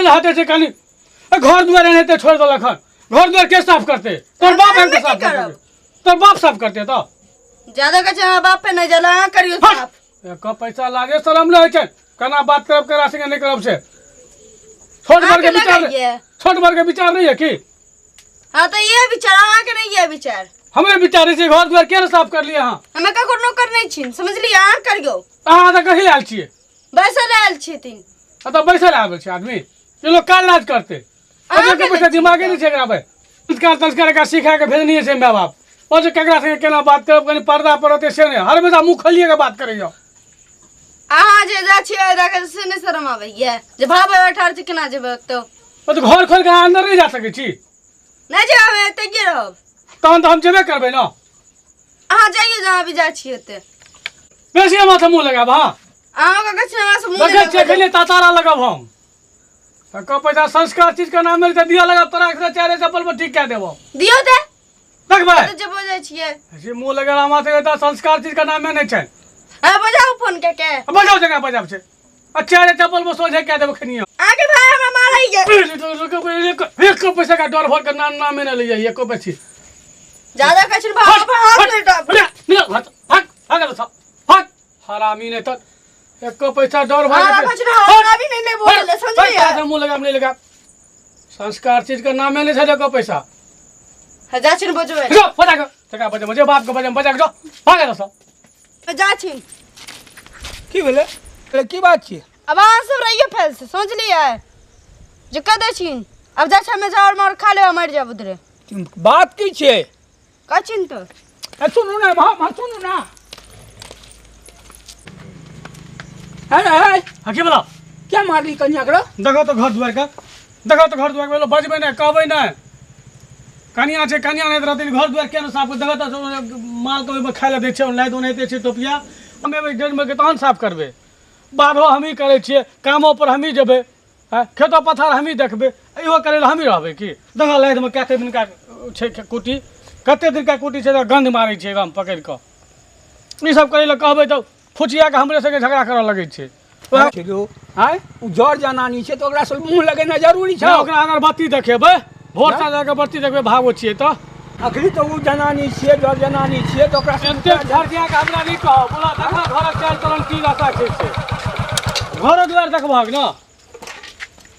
ले हटे से कनी घर दुआरे नहीं छोड़ दो लखन घर दुआर के साफ करते तोर बाप है साफ करते तोर बाप साफ करते तो ज्यादा कचे बाप पे नहीं जला करियो साफ एक पैसा लागे शरम ले छै कना बात करब करा संगे नहीं करब से छोट बड़ के विचार नहीं है की हां तो ये विचार आहा के नहीं ये विचार हमें विचार छै घर दुआर के साफ कर लिए हां हमें का कोनो कर नहीं छिन समझ लिया आ करियो अहाँ त कहि आयल छियै बैसल आयल छथिन त बैसल आबै छै आदमी ये लोग काल राज करते अगर के पैसा दिमागे नहीं छै एकरा पे संस्कार का सिखा के भेजनी है माय बाप और जो केकरा संगे केना बात करब कनी पर्दा परते से नहीं हर हमेशा मुंह खोलिए के बात करियो अहाँ जे जा छियै एदा से नहीं शर्म आबैया जे भाबै बैठा छी केना जेबै तो घर खोल के अंदर नहीं जा सकै छी नहीं जेबै त के रहब तहन तो हम जेबे करबै न अहाँ जाइए जहाँ भी जा छियै ते बेसी माथा मुंह लगाब हां अहाँ का कछ हमरा से मुंह लगा छै खेले तातारा लगाब हम का पैसा संस्कार चीज का नाम मिलते दिया लगा तोरा के चारे चप्पल पर ठीक कह देबो दियो दे देखबै तो जब जाय छियै ऐसे मुंह लगा माथे त संस्कार चीज का नाम नहीं छै अरे बजाओ फोन के बजाओ जगह बजाब छै अच्छा रे चप्पल में सोझे कह देबो खनिया आगे भाई हमरा मारैया एक पैसा का डर भर के नाम में नहीं ले जाइए एको पैसा ज्यादा कछ भाग हरामी ने त एको पैसा डर भर अभी नहीं बोले समझ लिया मुंह लगा नहीं लगा संस्कार चीज का नाम नहीं छै एको पैसा जा छिन बजबै जो बजा के जगह बजा मुझे बाप को बजा के जो भाग जा सब जा छिन की भेले की बात छी अब अहाँ सब रहियो फैल से समझ लिया जे कदे छिन अब जा छ में जाओ मार खा ले मर जा बुदरे बात की छे का छिन तो सुनू ना भाव सुनू ना है हकी बोला क्या मारली कन्या करो देखो तो घर दुआर का बोलो बजबै ना कहबै ना कनिया छै कनिया नहीं रहते घर दुआर केना साफ देखो तो माल के खाय ले दै छै लाइ दो नहीं दै छै टोपिया हमे डेढ़ में के तहन साफ करबै बाधो हम ही करे छियै कामो पर हम ही जेबै खेतो पथार हम ही देखबै इहो करे हम ही रहबै की देखो लाइ में कते दिन का छै कुटी कते दिन का कुटी छै गंध मारै छै एकदम पकड़ के ई सब करे ले कहबै तो फुचिया के हमरे संगे झगड़ा करऽ लगै छै आय उ जड़ जनानी छै तो ओकरा से मुंह लगेना जरूरी छै ओकरा अगर बत्ती देखेबै भोर सा जाके बत्ती देखबै भागो छियै तो अखनी तो उ जनानी छियै जड़ जनानी छियै तो ओकरा एते झरजिया के हमरा नहीं कहो बोला देखा घर चाल चलन की रास्ता छै से घर द्वार देखबहक न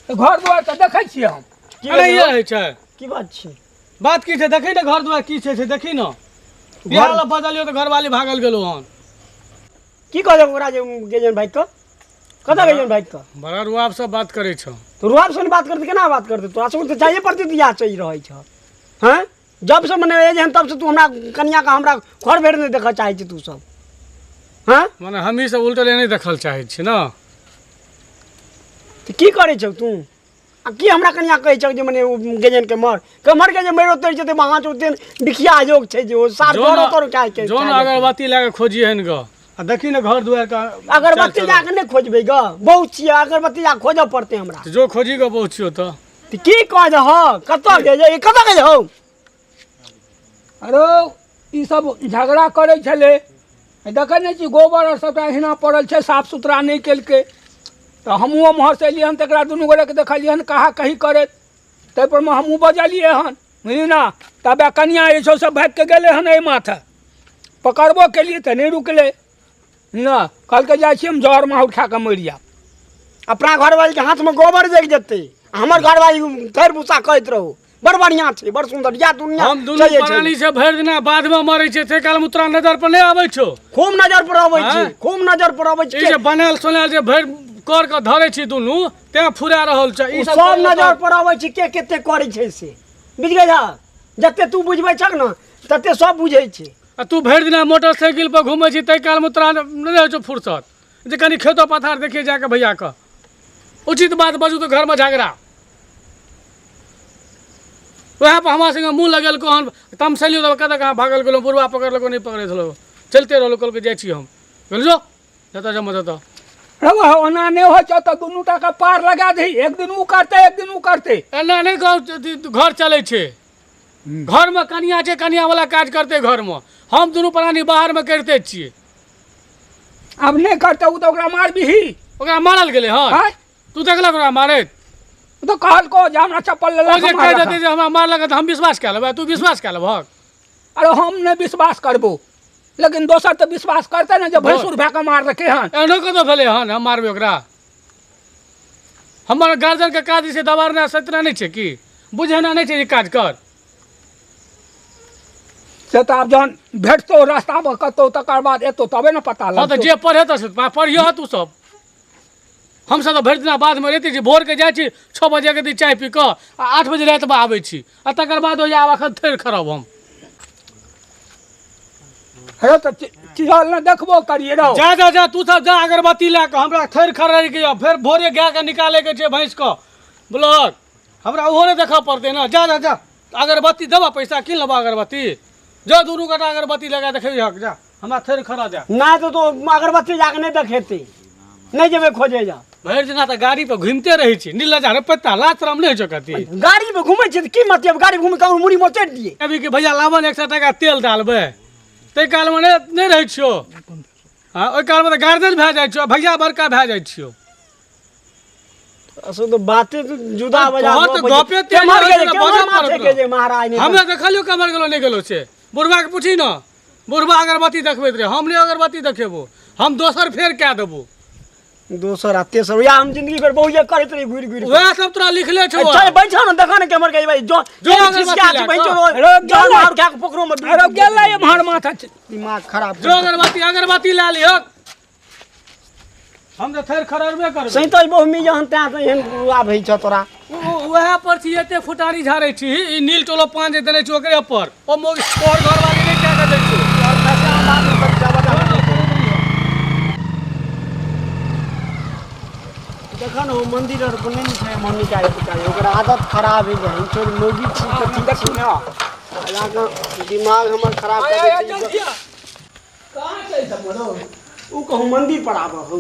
तो घर दुआर त देखै छियै हम की नहीं है छै की बात छै बात की छै देखै न घर द्वार की छै से देखी न बिहार बदलियो तो घरवाली भागल गेलो हन की कहले ओकरा जे गेजन भाई को कता गेजन भाई को बड़ा रुआब से बात करे छ तो रुआब से बात करते केना बात करते तो आसु तो चाहिए पड़ती दिया चाहिए रहै छ हैं जब से मने एज हम तब से तू हमरा कन्या का हमरा घर भेड़ नहीं देखा चाहे छी तू सब हैं माने हम ही सब उल्टले नहीं देखल चाहे छी न तो की करे छ तू आ की हमरा कन्या कहै छ जे मने गेजन के मर के जे मरो तोर जते वहां जो दिन बिखिया योग छै जे साथ जोरो तोर काय के जोन अगरबत्ती लाके खोजिए हन ग आ देखी न घर दुआर का अगरबत्ती जाके नहीं खोजबै ग बहुत छी अगरबत्ती जा खोजऽ पड़ते हमरा जो खोजी ग पहुंचियो तो की कह दे हो कता के कता के हो अरे ई सब झगड़ा करे छले देखे नहीं छी गोबर और सबटा हिना पड़ल छै साफ सुथरा नहीं केलकै तो हमहूँ उम्हर से एलिए हन तकरा दुनू गोरे के देखलिए हन कहा कही करे ताहि पर हमहूँ बजलिए हन बुझली ना तब कनिया ये सब भाग के गेले हन एहि माथे पकड़बो केलिए तो नहीं रुकले ना कल के जाइ छी हम जहर माहौर खा के मरि जाब अपना घरवाली के हाथ में गोबर जग जेते हमर घरवाली थैर भूसा कहत रहो बड़ बढ़िया छै बड़ सुंदर या दुनिया हम दुनू प्राणी से भरि दिना बाद में मरै छै ते काल मुत्रा नजर पर नहीं आबै छौ खूब नजर पर आबै छै खूब नजर पर आबै छै ई जे बनाल सोनाल जे भरि कर के धरे छी दुनू ते फुरा रहल छै ई सब नजर पर आबै छै के केते करै छै से बुझ गेला जते तू बुझबै छक न तते सब बुझै छै आ तू भरि दिना मोटरसाइकिल पर घूमै छी तै काल मुत्रा नहीं रहै छौ फुर्सत जे कनी खेतो पथार देखिए जाके भैया का उचित बात बजू तो घर में झगड़ा वह पर हमारे संगे मुँह लगल को हम तमसलियो तो कदा कहाँ भागल गेलो बुढ़वा पकड़ लो नहीं पकड़े थलो चलते रहलो कल के जाइ छी हम बोल जो जता जम जता रवा ओना नहीं हो छ त दुनू टा का पार लगा दे एक दिन उ करते एक दिन उ करते एना नहीं घर चले छे घर में कनिया छे कनिया वाला काज करते घर में हम दोनों प्राणी बाहर में करते छिए अब नहीं करते उ तो ओकरा मार भी ओकरा मारल गेले हां तू देखला ओकरा मारे तो कहल को जे हमरा चप्पल ले ओ जे कह देते जे हमरा मारलक त हम विश्वास कए लेबै, तू विश्वास कए लेबहक। अरे हम नहीं विश्वास करबो, लेकिन दोसर तो विश्वास करते ना, जब भैंसुर भए के मार रखे हन। एहनो कतौ भेलै हन हम मारबै ओकरा? हमर गार्जियन के काज से दबारना सतना नहीं छै कि बुझेना नहीं छै जे काज कर। से तो आब जहन भेटतो रास्ता में कतौ तकर बाद एतो तबे न पता हाँ तो लगतो। जे पढ़े तो पढ़ियो तू सब। हम सब तो भरि दिना बाद में रहते छी, भोर के जाइ छी 6 बजे के दी चाय पी कऽ आ 8 बजे रात में आबै छी, आ तकर बाद हो आब अखन थेर खराब हम। हे तो चिहल न देखबो करिए रहो। जा जा जा तू सब जा अगरबत्ती ला के हमरा थेर खराब के फिर भोरे गाय के निकाले के छै भैंस के ब्लड, हमरा ओहो नहीं देखा पड़ते ना। जा जा जा अगरबत्ती देबा, पैसा कीन लेबा अगरबत्ती, जा दुनू गोटा अगरबत्ती लगा देखे जा हमरा थेर खरा जा। नहीं तो अगरबत्ती जाके नहीं देखेती, नहीं जेबे खोजे जा। भरि दिना तो गाड़ी पे घूमते रहे छी, नीला जा पत्ता लात राम नहीं हो कती। गाड़ी पे घूमे छी की मतलब, गाड़ी घूमे कहूँ मुड़ी मोड़ चढ़ दिए। अभी के भैया लावन 100 टका तेल डालबै, ताहि काल में नहीं रहे छियो। हाँ ओहि काल में तो गार्जियन भए जाइ छियो, भैया बड़का भए जाइ छियो। असो तो बातें तो जुदा बजा बहुत गपे तेज मर होइ छै गेले तऽ के बाजऽ माथे पड़त के ने। जे महाराज ने हमे देखलियो कमर गेलो नहीं गेलो से, बुढ़वा के पूछी न, बुढ़वा अगरबत्ती देखबैत रहे, हम नहीं अगरबत्ती देखेबो, हम दोसर फेर कए देबो। दोसर आ तेसर या हम जिंदगी भर बहु ये करत रही घुर घुर वह सब तोरा लिखले छौ। चल बैठा न देखा न केमर गई भाई जो जो अगरबत्ती आज ला बैठो कऽ। जान मार क्या पकड़ो मत। अरे गेला ये मार माथा दिमाग खराब जो अगरबत्ती ला लियो, हम तो थेर खराबे करबै। सही तो बहु मी जहन ता तो एहन रुआ भई छ तोरा। वह पर छी एते फुटारी झाड़ै छी, ई नील टोलो 5 जे देने छी ओकरे पर, ओ मोग और घर वाली नहीं क्या कर दै छी। और पैसा बाद में बच्चा बता देखा न वो मंदिर और बने नहीं छै मन निकाले पुकारे, ओकरा आदत खराब है जाई छोड़ मोगी छी तो ठीक छी ना, लागा दिमाग हमर खराब कर दे छी। कहां छै सब मरो? ऊ कहूँ मंदिर पर आब हो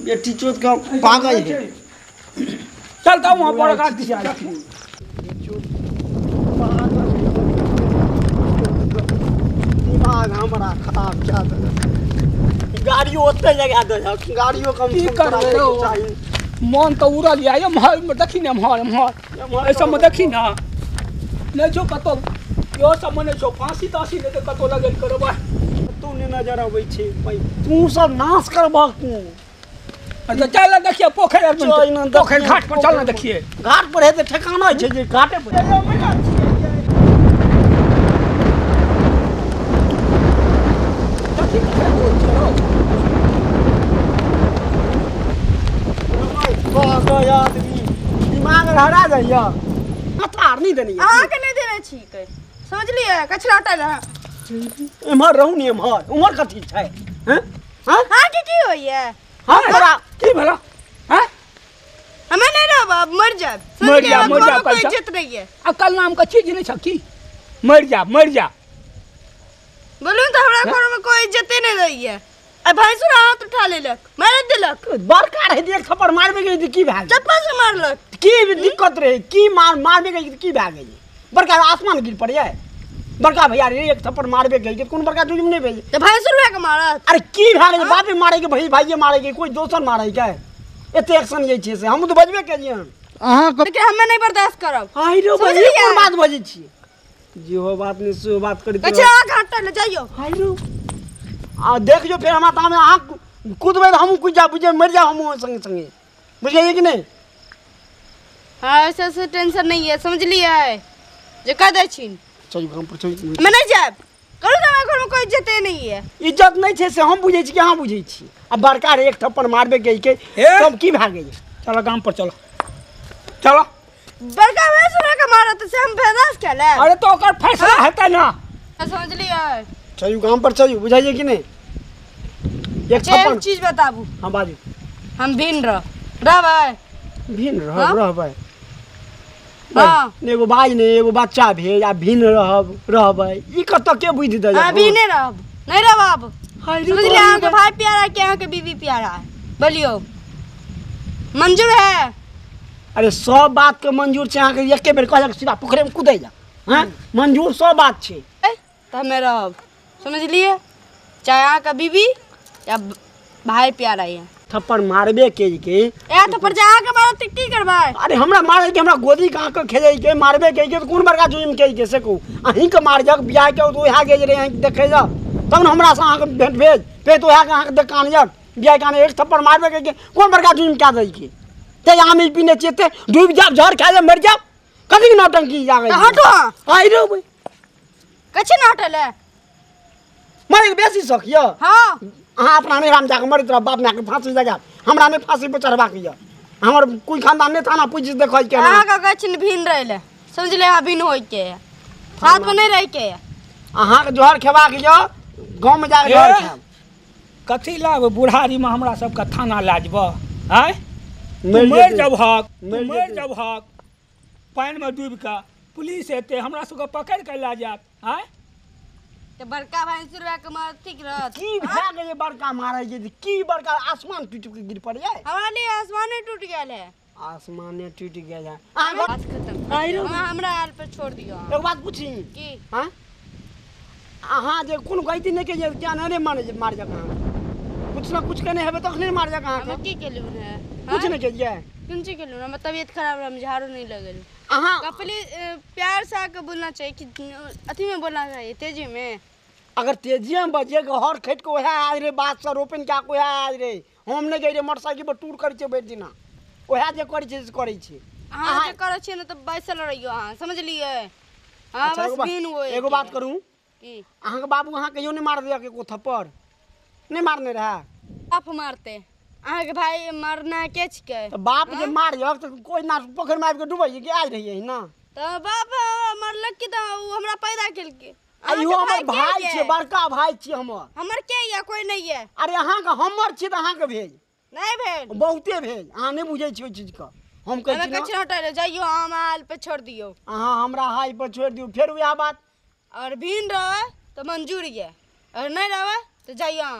ये टीचर का पागल है। चल तो वहां पर काट दिया। दिमाग हमारा खराब क्या कर, गाड़ियों ओते जगह दे, गाड़ियों कम की करा करबै रौ? चाहिए। मन तो उड़ा लिया ये मार में देखी ना, मार ऐसा में देखी ना, नहीं जो कतो यो सब मने जो फांसी तासी ने कतो लगल करबा। तू ने नजर आबै छै भाई, तू सब नाश करबा तू। अच्छा चल देखिए पोखर में, चल ना पोखर घाट पर चल ना देखिए। घाट पर है तो ठिकाना छै जे घाटे पर पागल आदमी दिमाग हरा जाइया, हथार नहीं देनी अहाँ के नहीं देने छी के, समझलिए कचरा हटा ना। एमहर रहू नहीं एमहर उमर कथी छै हैं? हां हाँ की होइए, हम बड़ा की भला हैं? हमें नहीं रहब, मर जाब। मर जा, मर जा, कोई पैसा। इज्जत नहीं है। अकल नाम का चीज नहीं छकी, मर जा मर जा। बोलूं तो हमरा घर में कोई इज्जत नहीं रही है। अब भैंसुर हाथ उठा लेलक, मार देलक, बड़का रहे एक थप्पड़ मारबे गई की भाग चप्पल से मारलक। की दिक्कत रहे की मारबे गई की भाग गई, बड़का आसमान गिर पड़िए, बड़का भैया रे एक थप्पड़ मारबे गई कौन बड़का जुलम नहीं भेजे। तो भैंसुर के मारत, अरे की भाग गई, बापे मारे के भाई भाइये मारे के, कोई दोसर मारे के एते एक्शन ये छै से हम तो बजबे केलिए अहाँ लेकिन हमें नहीं बर्दाश्त करब। हाय रे भाई समझलियै? कोन बात बजे छी, जेहो बात नहीं सो बात करी कचरा घाटा ले जाइयो। हाय रे आ देख जो फिर हमरा तामे आह कूदबे त हमहू कूद जा बुझे मर जा हमहू संगे संगे, बुझलिए कि नहीं। हाँ ऐसे से टेंशन नहीं है, समझलिए जो कह दे छी चल हम पर चल मैं नहीं जाब, करू तो हमारे घर में कोई इज्जत नहीं है। इज्जत नहीं छै से हम बुझे छी कि अहाँ बुझे छी। अब बड़का रे एक थप्पड़ मारबे गई के सब की भाग गई। चलो गांव पर चलो चलो। बड़का भैंसुर के मारत से हम बर्दाश्त कर ले। अरे तो ओकर फैसला हेतै ना। समझलिए चलू गांव पर चलू, बुझाइए कि नहीं। एक एक थप्पड़ चीज बताबू, हां बाजू हम भिन्न रहबै। भिन हाँ? रहबै हाँ एगो बाज ने एगो बच्चा भेज आ भिन रहबै ई कत के बुझि दे हाँ भिन्न रहब, नहीं रहब। हाय रे समझलिए अहाँ के भाई प्यारा है कि अहाँ के बीवी प्यारा है, बोलियो मंजूर है। अरे सब बात के मंजूर छै, अहाँ के एके बेर कहलक सीधा पोखरे में कूदै जा हैं, मंजूर सब बात छै। तो हमें रहब, समझलिए चाहे अहाँ का बीवी या भाई प्यारा है। थप्पड़ मारबे के ए थप्पड़ जा के मारो त की करबै? अरे हमरा मारे के हमरा गोदी कहाँ के खेले के मारबे के तो कौन बड़का जुइम के से को अहीं के मार जग बियाह के तो ओहा गेज रे अहीं देखे जा तब न हमरा से अहाँ के भेंट भेज पे तो ओहा के अहाँ के दुकान जग बियाह के एक थप्पड़ मारबे के कौन बड़का जुइम क्या दई के ते आमी पीने चेते डूब जाब झर खा जा मर जाब कथी के नौटंकी जागे हटो आई रो भाई कछे न हटल है? मरे के बेसी सखियो हां अहाँ अपना में राम जाके मरी तोरा बाप में के फांसी लगा हमरा में फांसी पे चढ़वा के या हमर कोई खानदान ने थाना पुलिस देखै के अहाँ का कछन भिन रहले समझ ले भिन होय के साथ में नहीं रह के अहाँ के जोहर खेबा के या गांव में जाके जोहर खाब कथी लाग बुढ़ारी में हमरा सबके थाना लाजब आय मर मर जेतै। जब हक मर मर जेतै। जब हक पानि में डूबि के पुलिस एते हमरा सबके पकड़ के ला जात आय तो बड़का भाई सुरवा के मार ठीक रहत की भए गेलै बड़का मारै छै की बड़का आसमान टूट के गिर पड़िए हमारे लिए आसमान टूट गेल है आसमाने टूट गेल है बात खत्म हमरा हाल पे छोड़ दियो एक बात पूछी की हां अहाँ जे कोन गलती नहीं के क्या नहीं मार जका कुछ ना कुछ कने हेबे तखने मार जका हम की केलु है कुछ नहीं केलिए कुछ नहीं केलु हम तबीयत खराब हम झाड़ू नहीं लगल अहाँ कपली प्यार से आके बोलना चाहिए कि अथी में बोलना चाहिए तेजी में अगर तेजी में बजे हर खेत को ओहे आज रे बात से रोपन क्या को आज रे हम नहीं गए रे मोटरसाइकिल पर टूर करै छै बैठ दिना ओहे जे करै छै से करै छै अहाँ जे करै छियै न त बैसल रहियो अहाँ समझ लिए हां अच्छा, बस बिन वो एगो बात करूं की अहाँ के बाबू अहाँ कहियो नहीं मार दिया के को थप्पड़ नहीं मारने रहा आप मारते अहाँ के भाई मारना के छिके तो बाप जे मारियो तो कोई ना पोखर में आबि के डूबै के आज रहिए ना तो बाप मरलक कि त उ हमरा पैदा केलके इहो हमर भाई छै बड़का भाई छै हमर हमर के या कोई नहीं है अरे अहाँ के हमर छी त अहाँ के भेज नहीं भेल बहुते भेज अहाँ नहीं बुझै छी ओइ चीज के हम कहै हमें छी ना कछ हटाले जाइयो हम हाल पे छोड़ दियो अहाँ हमरा हाई पर छोड़ दियो फिर वह बात और भीन रहे तो मंजूर है और नहीं रहे तो जाइयो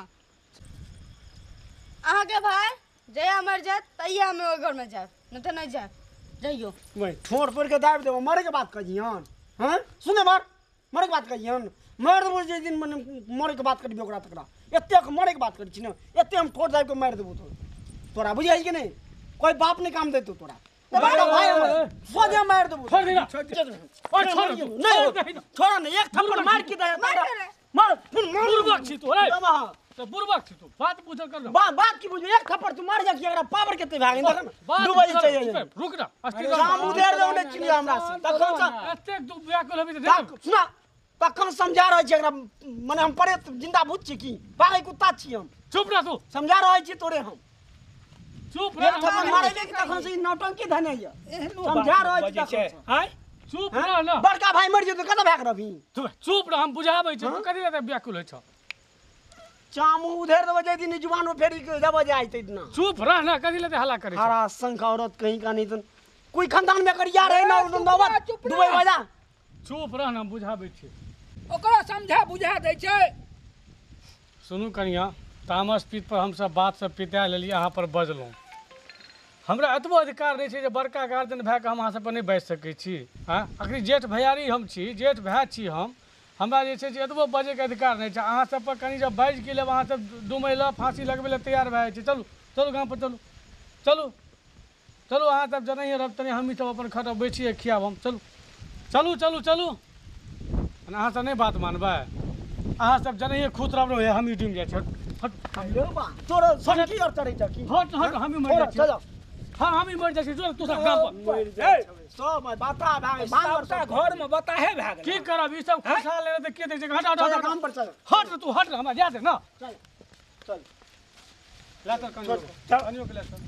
अहाँ के भाई जया मर जात तैया हमें ओइ घर में जाए न त नहीं जाए जाइयो वही ठोर पर के दाब देबो मरे के बात कहियन हां सुने बार मरे के बात कहियन मार देबो जे दिन मने मरे के बात करबी ओकरा तकरा एते मरे के बात करै छी न एते हम ठोर दाब के मार देबो तोरा बुझाई के नहीं कोई बाप नहीं काम देतो तोरा बड़ा भाई सोजे मार देबो छोड़ देना और छोड़ नहीं छोड़ा नहीं एक थप्पड़ मार के दे मार फिर बुर्बक छी तू रे हां तो बुर्बक छी तू बात पूछल कर बात की बुझ एक थप्पड़ तू मार जा कि एकरा पावर केते भागे देख बात डूबै पूछल चाहिए कर, रुक ना अस्थिर राम उधर दो ने चिड़िया हमरा से तखन से एते दू व्याकुल हेबी त सुना तखन समझा रहै छै एकरा माने हम परे जिंदा भूत छी की पागल कुत्ता छी हम चुप रह तू समझा रहै छी तोरे हम चुप एक रह थप्पड़ मारे ले तखन से ई नौटंकी धने ये समझा रहै छी तखन से आय चुप रह ना बड़का भाई मर जेतो कतऽ भाग रहबी तू चुप रह हम बुझाबै छी तू कथि लते व्याकुल होइ छ चामू उधर देबो जे दिन जुबान में फेरी के देबो जाय तै ना चुप रह ना कथि लते हल्ला करे छ हरा संख औरत कहीं का नहीं तो कोई खानदान में करिया रहे ना नौबत दुबई बजा चुप रह ना बुझाबै छी ओकरा समझा बुझा दै छै सुनू कनिया तामस पीत पर हम सब बात सब पिता लेलिए अहाँ पर बजलहुँ हमरा एतबो अधिकार नहीं छै जे बड़का गार्जियन भए के हम अहाँ सब पर नहीं बाजि सकै छी हाँ अखनी जेठ भैयारी हम छी जेठ भाय छी हम हमरा जे छै से एतबो बजैके अधिकार नहीं छै अहाँ सब पर कनि जब बाजि गेल अहाँ सब डुमै लए फांसी लगबै लए तैयार भए जाइ छै चलू चलू गाँव पर चलू चलू चलू अहाँ सब जनाइए रहब तनि हमही सब अपन खटब बैठिए खियाब हम चलू चलू चलू चलू अहाँ सब नहीं बात मानबै अहाँ सब जनाइए खुद रहब हमही डूमि जाइ छै हट हेलो बा तोरो संकी और चढ़ै छ की हट हट हमही मर जाइ छी चलो हाँ हमही मर जाइ छी जो तू सब गाँव पर सब बाता भाग भाग सबटा घर में बताहे भए गेल की करब ई सब खुशा ले त के दै छै हट हट चल हट काम पर चल हट तू हट हमरा जा दे ना चल चल ला तर कनियो के ला